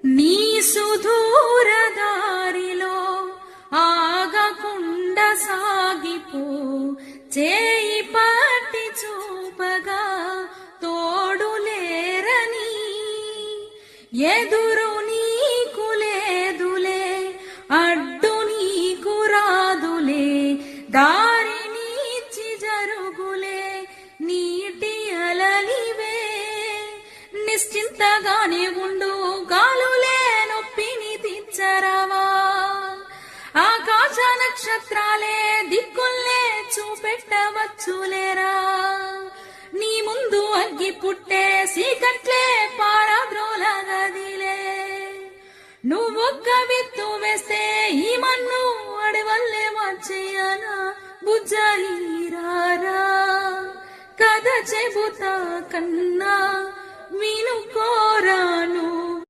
నీ సుదూర దారిలో ఆగకుండా సాగిపో, చేయి పట్టి చూపగా తోడులేరని, ఎదురు నీకు లేదులే, అడ్డు నీకు రాదులే, దారి నీచి జరుగులే నీటి అలలివే. నిశ్చింతగానే ఉండు, గాలులే నొప్పిని తీర్చరావా, ఆకాశ నక్షత్రాలే దిక్కుల్లే చూపెట్టవచ్చులేరా. నీ ముందు అగ్గి పుట్టే సీకట్లే పారద్రోలగదిలే, నువ్వొక్క విత్తు వేస్తే ఈ మన్ను అడవల్లే వచ్చేయనా. బుజ్జాయిరారా కథ చెబుతా కన్నా వినుకోరాను.